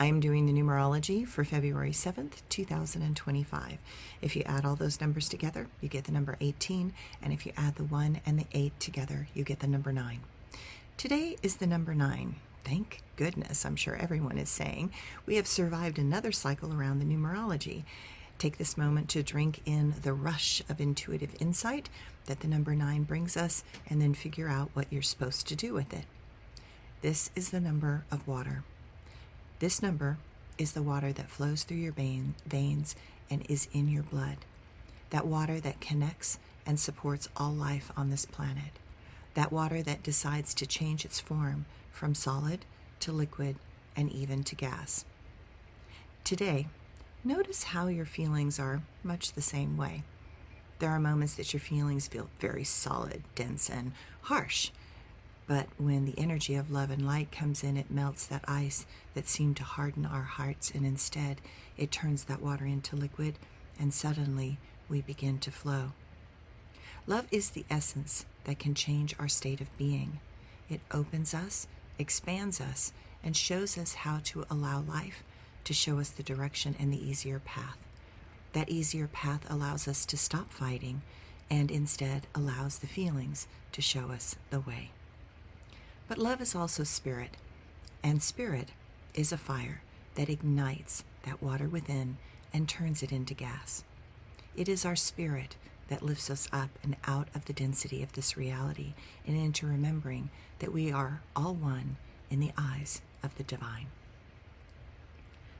I am doing the numerology for February 7th, 2025. If you add all those numbers together, you get the number 18, and if you add the 1 and the 8 together, you get the number 9. Today is the number 9. Thank goodness, I'm sure everyone is saying. We have survived another cycle around the numerology. Take this moment to drink in the rush of intuitive insight that the number 9 brings us, and then figure out what you're supposed to do with it. This is the number of water. This number is the water that flows through your veins and is in your blood. That water that connects and supports all life on this planet. That water that decides to change its form from solid to liquid and even to gas. Today, notice how your feelings are much the same way. There are moments that your feelings feel very solid, dense, and harsh. But when the energy of love and light comes in, it melts that ice that seemed to harden our hearts, and instead it turns that water into liquid, and suddenly we begin to flow. Love is the essence that can change our state of being. It opens us, expands us, and shows us how to allow life to show us the direction and the easier path. That easier path allows us to stop fighting and instead allows the feelings to show us the way. But love is also spirit, and spirit is a fire that ignites that water within and turns it into gas. It is our spirit that lifts us up and out of the density of this reality and into remembering that we are all one in the eyes of the divine.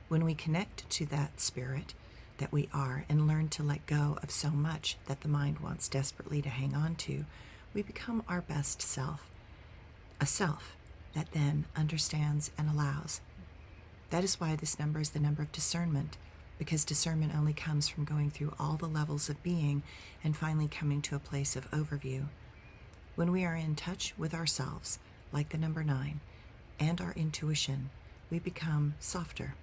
When we connect to that spirit that we are and learn to let go of so much that the mind wants desperately to hang on to, we become our best self. A self that then understands and allows. That is why this number is the number of discernment, because discernment only comes from going through all the levels of being and finally coming to a place of overview. When we are in touch with ourselves, like the number 9, and our intuition, we become softer,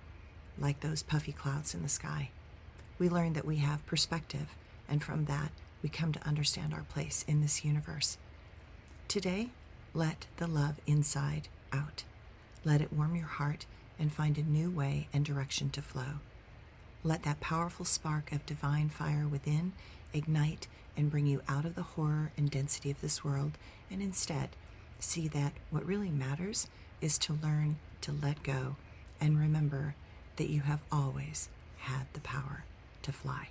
like those puffy clouds in the sky. We learn that we have perspective, and from that, we come to understand our place in this universe. Today, let the love inside out. Let it warm your heart and find a new way and direction to flow. Let that powerful spark of divine fire within ignite and bring you out of the horror and density of this world, and instead see that what really matters is to learn to let go and remember that you have always had the power to fly.